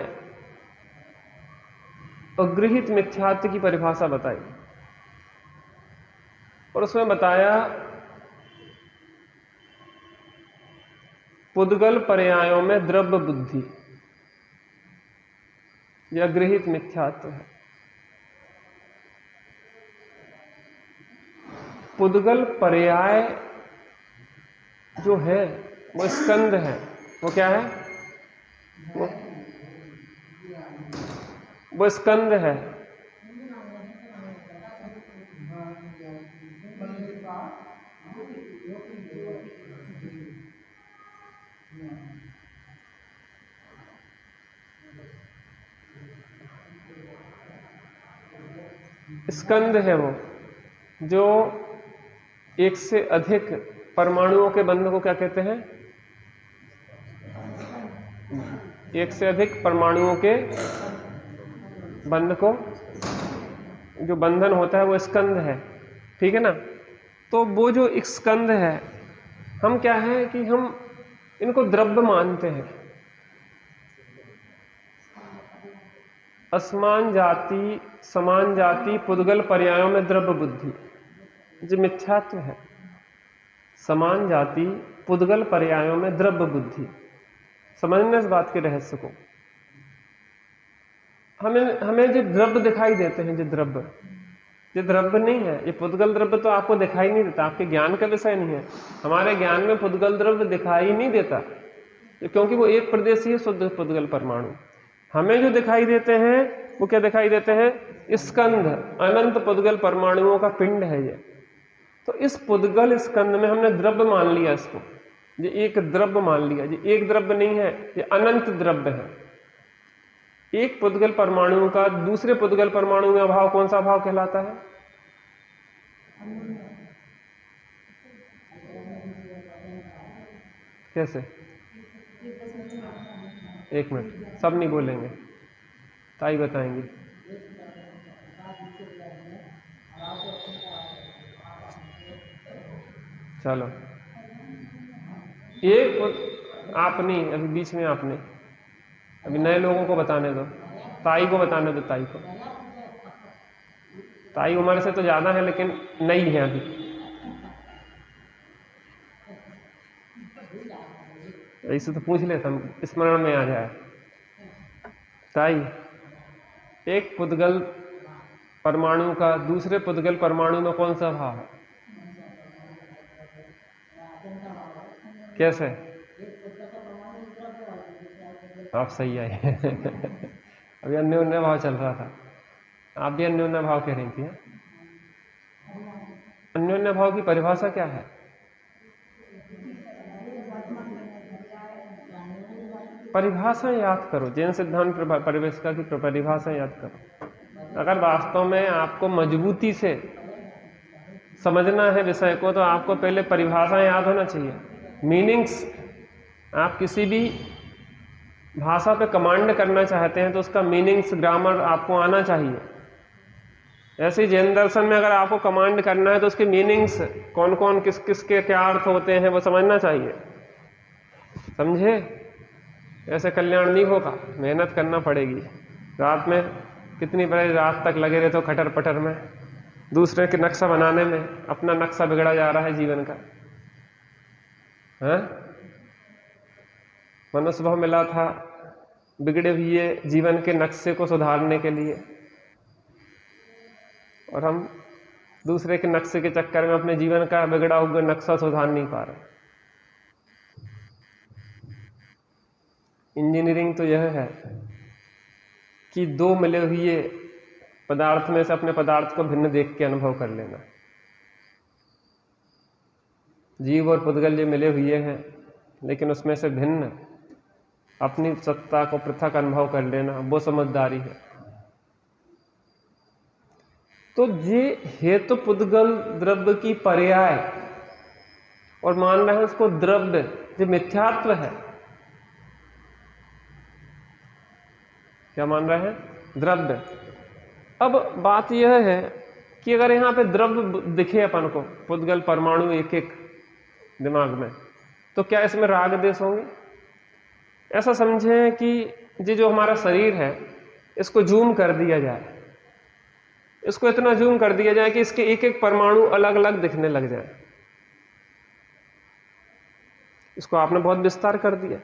अगृहित मिथ्यात्व की परिभाषा बताई, और उसमें बताया पुद्गल पर्यायों में द्रव्य बुद्धि, यह अगृहित मिथ्यात्व है। पुद्गल पर्याय जो है वो स्कंद है। वो क्या है? वो स्कंद है। स्कंद है वो जो एक से अधिक परमाणुओं के बंध को क्या कहते हैं? एक से अधिक परमाणुओं के बंध को, जो बंधन होता है वो स्कंद है। ठीक है ना? तो वो जो एक स्कंद है, हम क्या है कि हम इनको द्रव्य मानते हैं। असमान जाति समान जाति पुद्गल पर्यायों में द्रव्य बुद्धि, जो मिथ्यात्व है, समान जाति पुद्गल पर्यायों में द्रव्य बुद्धि। समझना इस बात के रहस्य को। हमें जो द्रव्य दिखाई देते हैं, जो द्रव्य नहीं है, ये पुद्गल द्रव्य तो आपको दिखाई नहीं देता, आपके ज्ञान का विषय नहीं है। हमारे ज्ञान में पुद्गल द्रव्य दिखाई नहीं देता, क्योंकि वो एक प्रदेशीय शुद्ध पुद्गल परमाणु। हमें जो दिखाई देते हैं वो क्या दिखाई देते हैं? स्कंध, अनंत पुद्गल परमाणुओं का पिंड है ये। तो इस पुद्गल स्कंध में हमने द्रव्य मान लिया, इसको ये एक द्रव्य मान लिया। ये एक द्रव्य नहीं है, ये अनंत द्रव्य है। एक पुद्गल परमाणु का दूसरे पुद्गल परमाणु में अभाव कौन सा अभाव कहलाता है? कैसे? एक मिनट, सब नहीं बोलेंगे, ताई बताएंगे। चलो, एक आपने अभी बीच में, आपने अभी नए लोगों को बताने दो, ताई को बताने दो। ताई उम्र से तो ज्यादा है लेकिन नई है अभी। ऐसे तो पूछ लेता हूं, स्मरण में आ जाए। ताई, एक पुद्गल परमाणु का दूसरे पुद्गल परमाणु में कौन सा भाव है? कैसे? आप सही आए। अभी अन्योन्य भाव चल रहा था, आप भी अन्योन्य भाव कह रही थी। अन्योन्य भाव की परिभाषा क्या है? परिभाषा याद करो, जैन सिद्धांत परिवेशिका की परिभाषा याद करो। अगर वास्तव में आपको मजबूती से समझना है विषय को, तो आपको पहले परिभाषा याद होना चाहिए, मीनिंग्स। आप किसी भी भाषा पे कमांड करना चाहते हैं तो उसका मीनिंग्स, ग्रामर आपको आना चाहिए। ऐसे ही जैन दर्शन में अगर आपको कमांड करना है तो उसके मीनिंग्स, कौन कौन किस किस के क्या अर्थ होते हैं, वो समझना चाहिए। समझे? ऐसे कल्याण नहीं होगा, मेहनत करना पड़ेगी। रात में कितनी बड़ी रात तक लगे रहे तो खटर पटर में, दूसरे के नक्शा बनाने में, अपना नक्शा बिगड़ा जा रहा है जीवन का। मनुष्य भाव मिला था बिगड़े हुए जीवन के नक्शे को सुधारने के लिए, और हम दूसरे के नक्शे के चक्कर में अपने जीवन का बिगड़ा हुआ नक्शा सुधार नहीं पा रहे। इंजीनियरिंग तो यह है कि दो मिले हुए पदार्थ में से अपने पदार्थ को भिन्न देख के अनुभव कर लेना। जीव और पुद्गल जो मिले हुए हैं, लेकिन उसमें से भिन्न अपनी सत्ता को पृथक अनुभव कर लेना, वो समझदारी है। तो ये हेतु पुद्गल द्रव्य की पर्याय, और मान रहे हैं उसको द्रव्य, जो मिथ्यात्व है। क्या मान रहे हैं? द्रव्य। अब बात यह है कि अगर यहां पे द्रव्य दिखे अपन को, पुद्गल परमाणु एक एक दिमाग में, तो क्या इसमें राग देश होंगे? ऐसा समझें कि ये जो हमारा शरीर है, इसको जूम कर दिया जाए, इसको इतना जूम कर दिया जाए कि इसके एक एक परमाणु अलग अलग दिखने लग जाए। इसको आपने बहुत विस्तार कर दिया,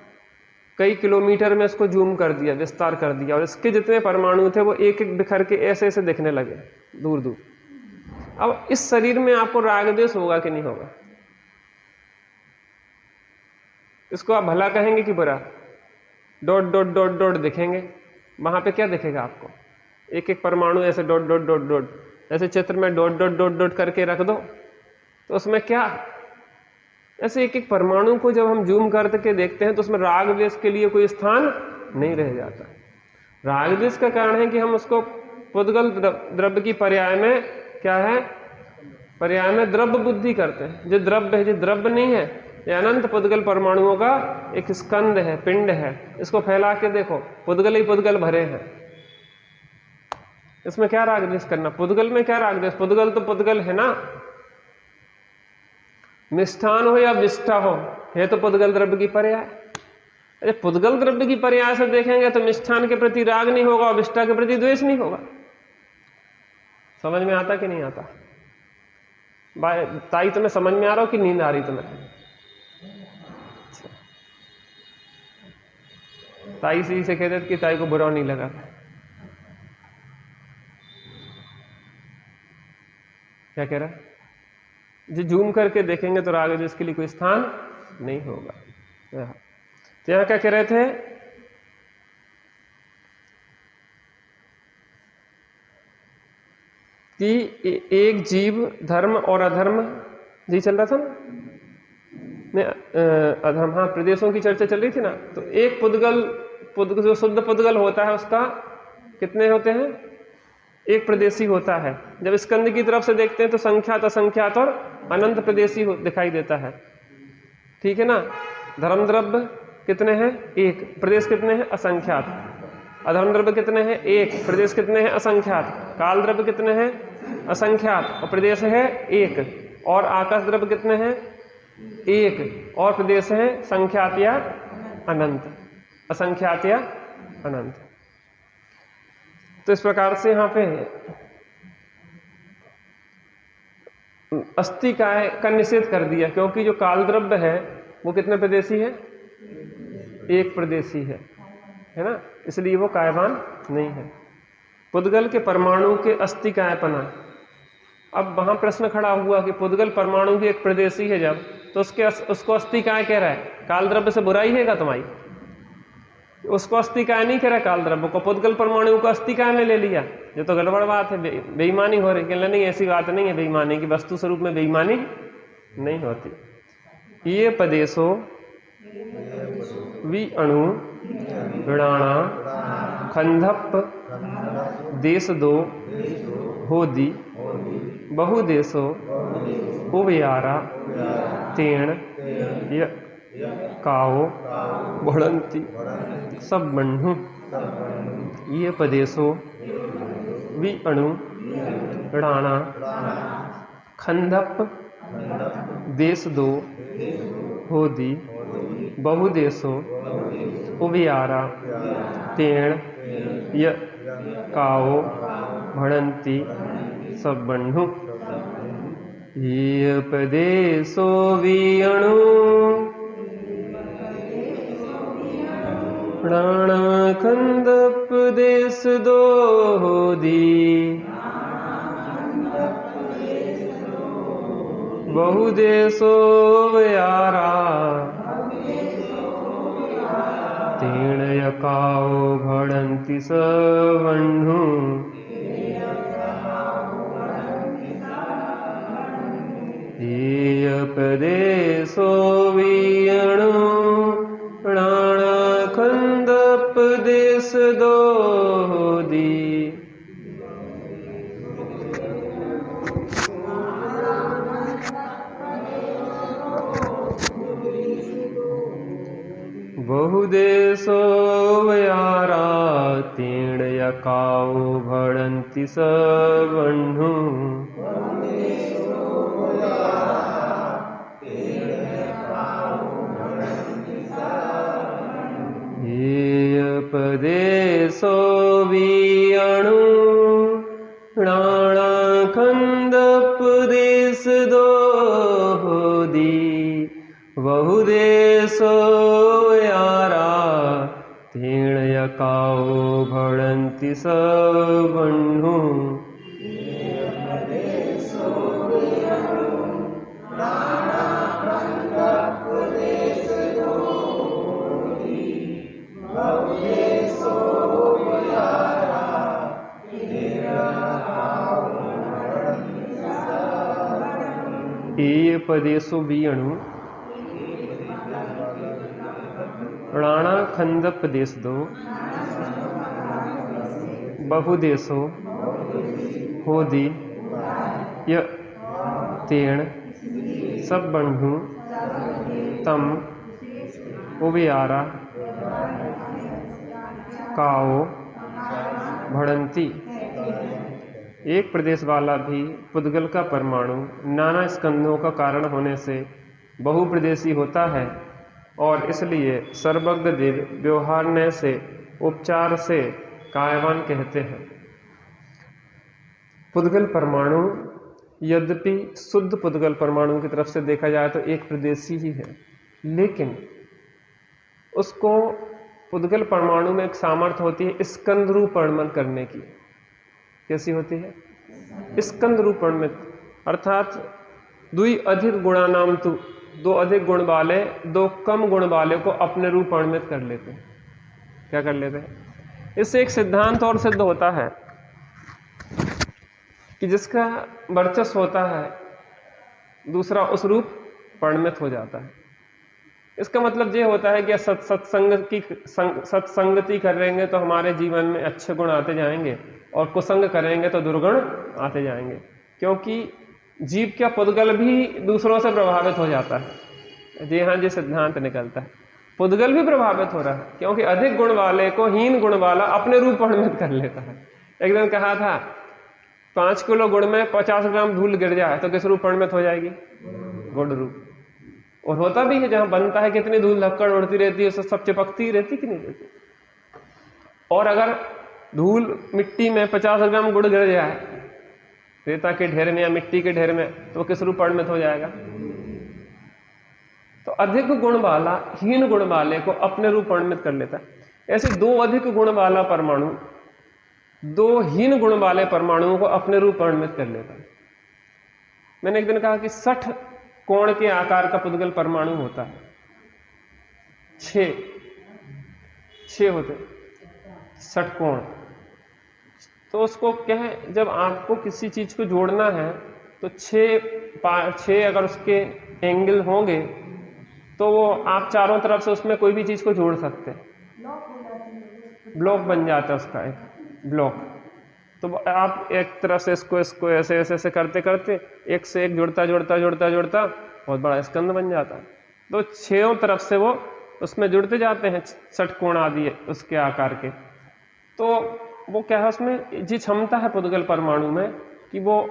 कई किलोमीटर में इसको जूम कर दिया, विस्तार कर दिया, और इसके जितने परमाणु थे वो एक एक बिखर के ऐसे ऐसे दिखने लगे दूर दूर। अब इस शरीर में आपको राग द्वेष होगा कि नहीं होगा? इसको आप भला कहेंगे कि बुरा? डॉट डॉट डॉट डॉट दिखेंगे, वहां पे क्या दिखेगा आपको? एक एक परमाणु ऐसे डॉट डॉट डॉट डॉट, ऐसे चित्र में डॉट डॉट डॉट डॉट करके रख दो तो उसमें क्या, ऐसे एक एक परमाणु को जब हम जूम करके देखते हैं तो उसमें राग द्वेष के लिए कोई स्थान नहीं रह जाता। राग द्वेष का कारण है कि हम उसको पुद्गल द्रव्य की पर्याय में क्या है? पर्याय में द्रव्य बुद्धि करते हैं। जो द्रव्य है, जो द्रव्य नहीं है, ये अनंत पुद्गल परमाणुओं का एक स्कंद है, पिंड है। इसको फैला के देखो, पुद्गल ही पुद्गल भरे हैं। इसमें क्या राग द्वेष करना? पुद्गल में क्या राग द्वेष? पुद्गल तो पुद्गल है ना। मिष्ठान हो या विष्ठा हो, ये तो पुद्गल द्रव्य की पर्याय। अरे पुद्गल द्रव्य की पर्याय से देखेंगे तो मिष्ठान के प्रति राग नहीं होगा और विष्ठा के प्रति द्वेष नहीं होगा। समझ में आता कि नहीं आता? ताई तुम्हें समझ में आ रहा हो कि नींद आ रही तुम्हें? ताई से कहते कि ताई को बुरा नहीं लगा। क्या कह रहा है? जो जूम करके देखेंगे तो आगे जो इसके लिए कोई स्थान नहीं होगा। तो यहाँ क्या कह रहे थे? कि एक जीव धर्म और अधर्म जी चल रहा था ना, अधर्म, हाँ, प्रदेशों की चर्चा चल रही थी ना। तो एक पुद्गल जो शुद्ध पुद्गल होता है उसका कितने होते हैं? एक प्रदेशी होता है। जब स्कंद की तरफ से देखते हैं तो संख्यात, असंख्यात और अनंत प्रदेशी दिखाई देता है, ठीक है ना। धर्म द्रव्य कितने हैं? एक। प्रदेश कितने हैं? असंख्यात। अधर्म द्रव्य कितने हैं? एक। प्रदेश कितने हैं? असंख्यात। काल द्रव्य कितने हैं? असंख्यात और प्रदेश है एक। और आकाश द्रव्य कितने हैं? एक। और प्रदेश है संख्यात या अनंत, असंख्यात या अनंत। तो इस प्रकार से यहाँ पे अस्थि का निषेध कर दिया, क्योंकि जो काल द्रव्य है वो कितने प्रदेशी है? एक प्रदेशी है ना, इसलिए वो कायवान नहीं है। पुद्गल के परमाणु के अस्थि कायपना। अब वहां प्रश्न खड़ा हुआ कि पुद्गल परमाणु की एक प्रदेशी है जब, तो उसको अस्थि काय कह रहा है? काल द्रव्य से बुराई है तुम्हारी? उसको अस्थि काय नहीं कह रहा काल द्रव्य को, पुद्गल परमाणु को अस्थि काय में ले लिया। ये तो गड़बड़ बात है, बेईमानी हो रही। कहने नहीं, ऐसी बात नहीं है बेईमानी की, वस्तु स्वरूप में बेईमानी नहीं होती। ये पदेशो वि अणु ऋणाणा खंधप देश दो होदी बहुदेशो उभयारा तेण काओ बढ़ंती सब बन्हु। ये पदेशो वि अणु ऋणाणा खंधप देश दो होदी बहुदेशो उभयारा तेण काओ बढ़ंती सब बन्हु। ये पदेशो वि अणु ऋणाणा खंधप देश दो होदी बहुदेशो उभयारा तेण काओ बढ़ंती सब बन्हु। ये पदेशो वि अणु ऋणाणा खंधप देश दो होदी बहुदेशो उभयारा तेण काओ बढ़ंती सब बन्हु। ये पदेशो वि अणु ऋणाणा खंधप देश दो होदी बहुदेशो उभयारा तेण काओ बढ़ंती सब बन्हु। ये पदेशो वि अणु ऋणाणा खंधप देश दो बहुदेशो होदी य तेण सब बन्हु तम उभयारा काओ बढ़ंती। एक प्रदेश वाला भी पुद्गल का परमाणु नाना स्कंदों का कारण होने से बहुप्रदेशी होता है, और इसलिए सर्वज्ञ देव व्यवहारण्य से उपचार से कायवान कहते हैं। पुद्गल परमाणु यद्यपि शुद्ध पुद्गल परमाणु की तरफ से देखा जाए तो एक प्रदेशी ही है, लेकिन उसको पुद्गल परमाणु में एक सामर्थ्य होती है स्कंद रूप परिणमन करने की। कैसी होती है? स्कंद रूप परिणमित, अर्थात द्वि अधिक गुणानाम तु, दो अधिक गुण वाले दो कम गुण वाले को अपने रूप परिणमित कर लेते हैं। क्या कर लेते हैं? इससे एक सिद्धांत और सिद्ध होता है कि जिसका वर्चस्व होता है दूसरा उस रूप परिणमित हो जाता है। इसका मतलब ये होता है कि सत्संगति करेंगे तो हमारे जीवन में अच्छे गुण आते जाएंगे और कुसंग करेंगे तो दुर्गुण आते जाएंगे, क्योंकि जीव का पुद्गल भी दूसरों से प्रभावित हो जाता है। जी हाँ, जी सिद्धांत निकलता है, पुद्गल भी प्रभावित हो रहा है, क्योंकि अधिक गुण वाले को हीन गुण वाला अपने रूप परिणमित कर लेता है। एक दिन कहा था 5 किलो गुड़ में 50 ग्राम धूल गिर जाए तो किस रूप परिणमित हो जाएगी? गुड़ रूप। और होता भी है, जहां बनता है कितनी धूल धक्कड़ उड़ती रहती है, उससे सब चिपकती रहती कि नहीं रहती। और अगर धूल मिट्टी में 50 ग्राम गुड़ गिर जाए रेता के ढेर में या मिट्टी के ढेर में, तो किस रूप परिणमित हो जाएगा? तो अधिक गुण वाला हीन गुण वाले को अपने रूप परिणमित कर लेता है। ऐसे दो अधिक गुण वाला परमाणु दो हीन गुण वाले परमाणुओं को अपने रूप परिणमित कर लेता है। मैंने एक दिन कहा कि 60 कोण के आकार का पुद्गल परमाणु होता है, 6 होते 60 कोण। तो उसको क्या है, जब आपको किसी चीज को जोड़ना है तो 6 अगर उसके एंगल होंगे तो वो आप चारों तरफ से उसमें कोई भी चीज को जोड़ सकते हैं, ब्लॉक बन जाता है उसका एक ब्लॉक। तो आप एक तरफ से इसको ऐसे ऐसे ऐसे करते करते एक से एक जुड़ता जुड़ता जुड़ता जुड़ता बहुत बड़ा स्कंद बन जाता है। तो 6 तरफ से वो उसमें जुड़ते जाते हैं 60 कोण आदि उसके आकार के। तो वो क्या है, उसमें जी क्षमता है पुद्गल परमाणु में कि वो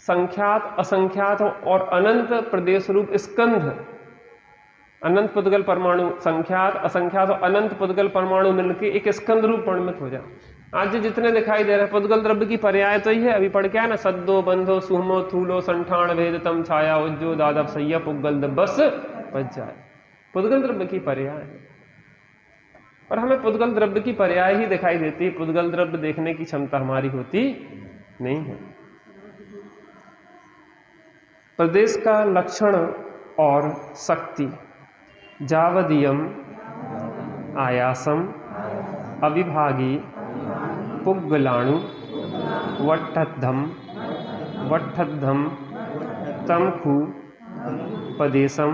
संख्यात असंख्यात और अनंत प्रदेश रूप स्कंध, अनंत पुद्गल परमाणु, संख्यात असंख्यात और अनंत पुद्गल परमाणु मिलकर एक स्कंद रूप परिणमित हो जाए। आज जितने दिखाई दे रहे हैं पुद्गल द्रव्य की पर्याय तो ही है, अभी पढ़ के है ना, सद्दो बंधो सुहमो थूलो संठान भेदतम छाया उज्जो दादव सैया पुग्गल बस बच जाए, पुद्गल द्रव्य की पर्याय है। और हमें पुद्गल द्रव्य की पर्याय ही दिखाई देती है, पुद्गल द्रव्य देखने की क्षमता हमारी होती नहीं है। प्रदेश का लक्षण और शक्ति जावदीयम आयासम अविभागी पुग्गलाणु वट्टद्धम तमखु पदेशम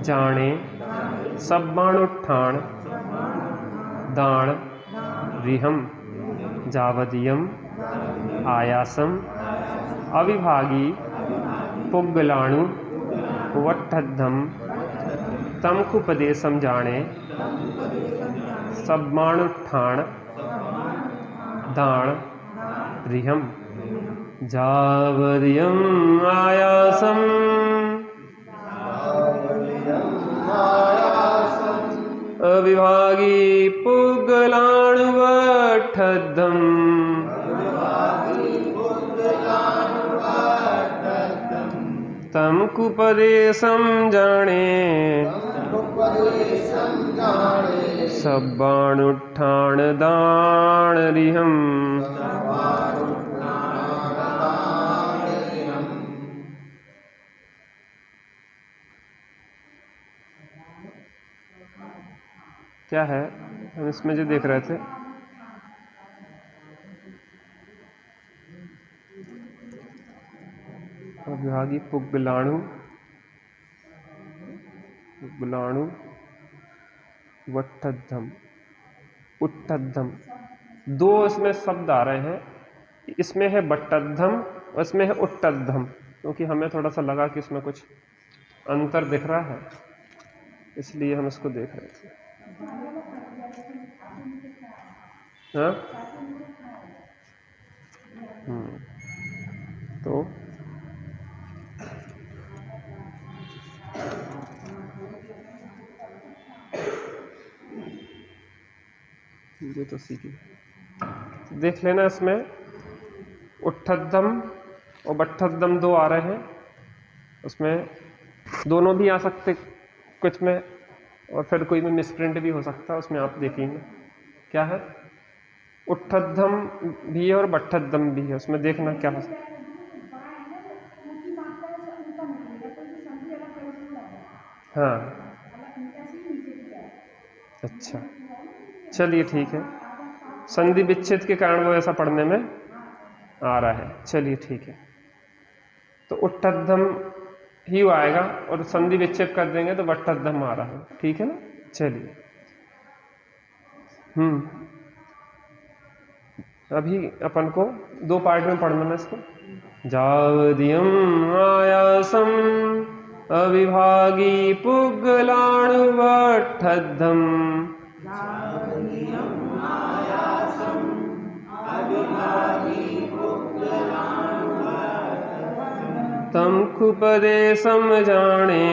जाने सब्बाणुत्थान दाण रिहम जावदीयम आयासम अविभागी पुग्गलाणु वट्टद्धम तमखुपदेशम जाने सब्बाणुत्थान दाण रिहम जावदीयम आयासम अविभागी पुग्गलाणु वट्टद्धम तमकुपदेशम जाने सब्बाणुत्थान दाण रिहम। क्या है, हम इसमें जो देख रहे थे, अविभागी पुग्गलाणु वट्टद्धम उट्टद्धम, दो इसमें शब्द आ रहे हैं, इसमें है बट्टद्धम और इसमें है उट्टद्धम, क्योंकि हमें थोड़ा सा लगा कि इसमें कुछ अंतर दिख रहा है, इसलिए हम इसको देख रहे थे। हाँ, तो ये तो सीखी, देख लेना। इसमें उट्टद्धम और बट्ठदम 2 आ रहे हैं, उसमें दोनों भी आ सकते कुछ में, और फिर कोई में मिसप्रिंट भी हो सकता है, उसमें आप देखेंगे क्या है। उठ्ठदम भी है और बट्ठदम भी है, उसमें देखना क्या हो सकता है। हाँ अच्छा, चलिए ठीक है, संधि विच्छेद के कारण वो ऐसा पढ़ने में आ रहा है। चलिए ठीक है, तो उठ्ठदम ही आएगा और संधि विच्छेद कर देंगे तो बट्ठदम आ रहा है, ठीक है ना। चलिए अभी अपन को 2 पार्ट में पढ़ना है इसको। जावदियम आयासम अविभागी पुग्गलाणुवट्ठद्धम तम खुपदे समझाणे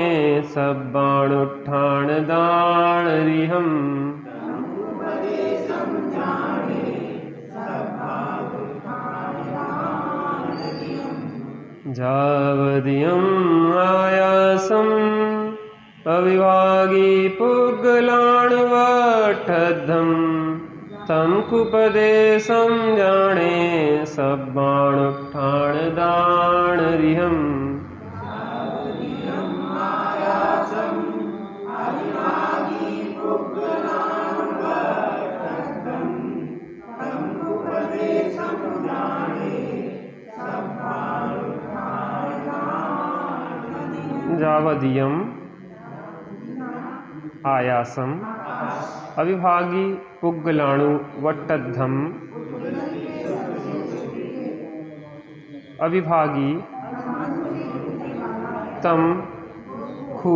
सब बाण उठाण दाण रिहम जावदियम आयासम अविभागी पुग्गलाणुवट्ठद्धम तम कुपदे समझाणे सब बाण उठाण दाण रिहम जावदियम आयासम अविभागी पुग्गलाणु वट्टद्धम अविभागी तम खु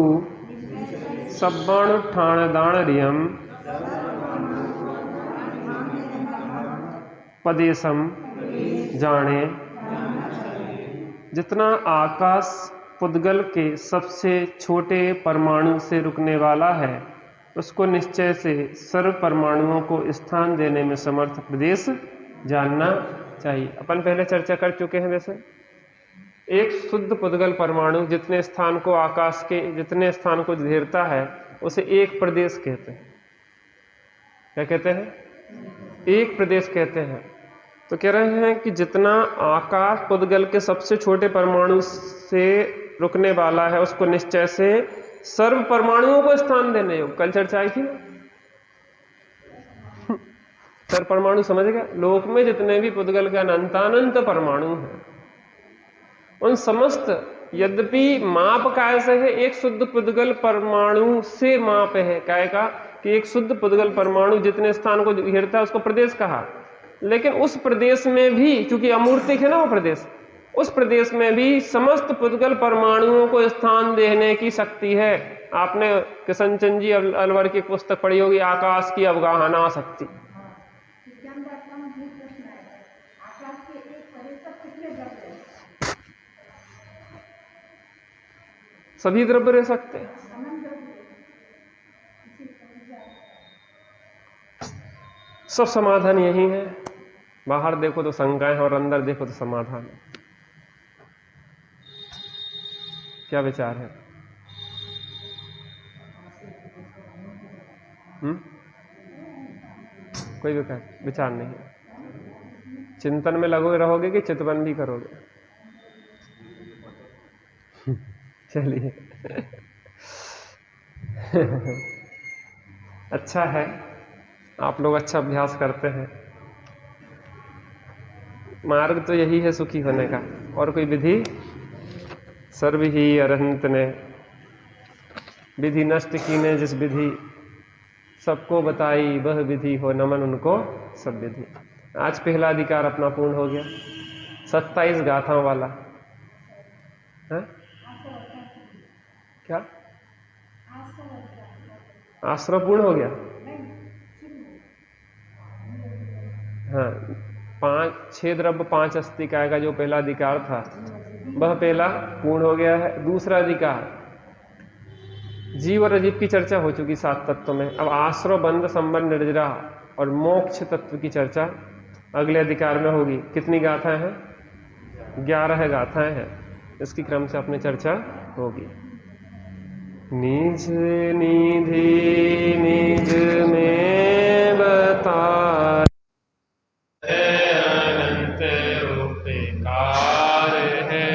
सब्बाणुठाण दाणरियम पदेशम जाने। जितना आकाश पुद्गल के सबसे छोटे परमाणु से रुकने वाला है, उसको निश्चय से सर्व परमाणुओं को स्थान देने में समर्थ प्रदेश जानना चाहिए। अपन पहले चर्चा कर चुके हैं। वैसे एक शुद्ध पुद्गल परमाणु जितने स्थान को आकाश के जितने स्थान को घेरता है उसे एक प्रदेश कहते हैं। क्या कहते हैं? एक प्रदेश कहते हैं। तो कह रहे हैं कि जितना आकाश पुद्गल के सबसे छोटे परमाणु से रुकने वाला है उसको निश्चय से सर्व परमाणुओं को स्थान देने योग। कल चर्चा आई थी ना, सर्व परमाणु समझ गए। लोक में जितने भी पुद्गल के अनंतानंत परमाणु हैं उन समस्त, यद्यपि माप काय से है, एक शुद्ध पुद्गल परमाणु से माप है। काय का कि एक शुद्ध पुद्गल परमाणु जितने स्थान को घेरता है उसको प्रदेश कहा, लेकिन उस प्रदेश में भी चूंकि अमूर्तिक है ना वो प्रदेश, उस प्रदेश में भी समस्त पुद्गल परमाणुओं को स्थान देने की शक्ति है। आपने किशन चंद जी अलवर की पुस्तक पढ़ी होगी, आकाश की अवगाहना शक्ति। सभी द्रव्य रह सकते हैं। सब समाधान यही है। बाहर देखो तो शंकाएं और अंदर देखो तो समाधान है। क्या विचार है? कोई विचार नहीं है। चिंतन में लगोगे रहोगे कि चितवन भी करोगे? चलिए अच्छा है, आप लोग अच्छा अभ्यास करते हैं। मार्ग तो यही है सुखी होने का, और कोई विधि सर्व ही अरहंत ने विधि नष्ट की ने जिस विधि सबको बताई वह विधि हो नमन उनको सब विधि। आज पहला अधिकार अपना पूर्ण हो गया, 27 गाथाओं वाला है? क्या आश्रय पूर्ण हो गया? हाँ, 6 द्रव्य 5 अस्तिकाय का जो पहला अधिकार था वह पहला पूर्ण हो गया है। दूसरा अधिकार जीव और अजीव की चर्चा हो चुकी 7 तत्व में। अब आश्रय बंध संबंध निर्जरा और मोक्ष तत्व की चर्चा अगले अधिकार में होगी। कितनी गाथाएं हैं? 11 गाथाएं हैं, इसकी क्रम से अपनी चर्चा होगी। निज निधि निज में बता अनंत उपकार है,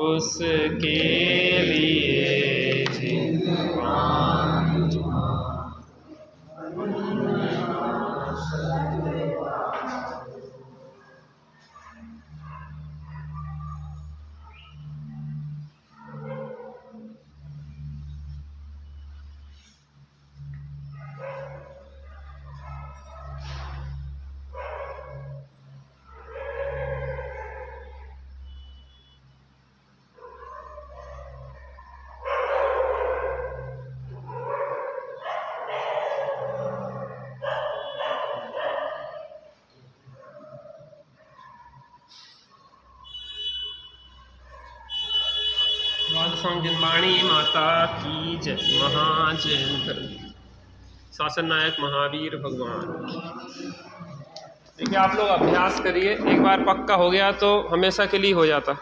उसके लिए जिंदगान। वाणी माता की जय, महाजय शासन नायक महावीर भगवान। देखिए आप लोग अभ्यास करिए, एक बार पक्का हो गया तो हमेशा के लिए हो जाता।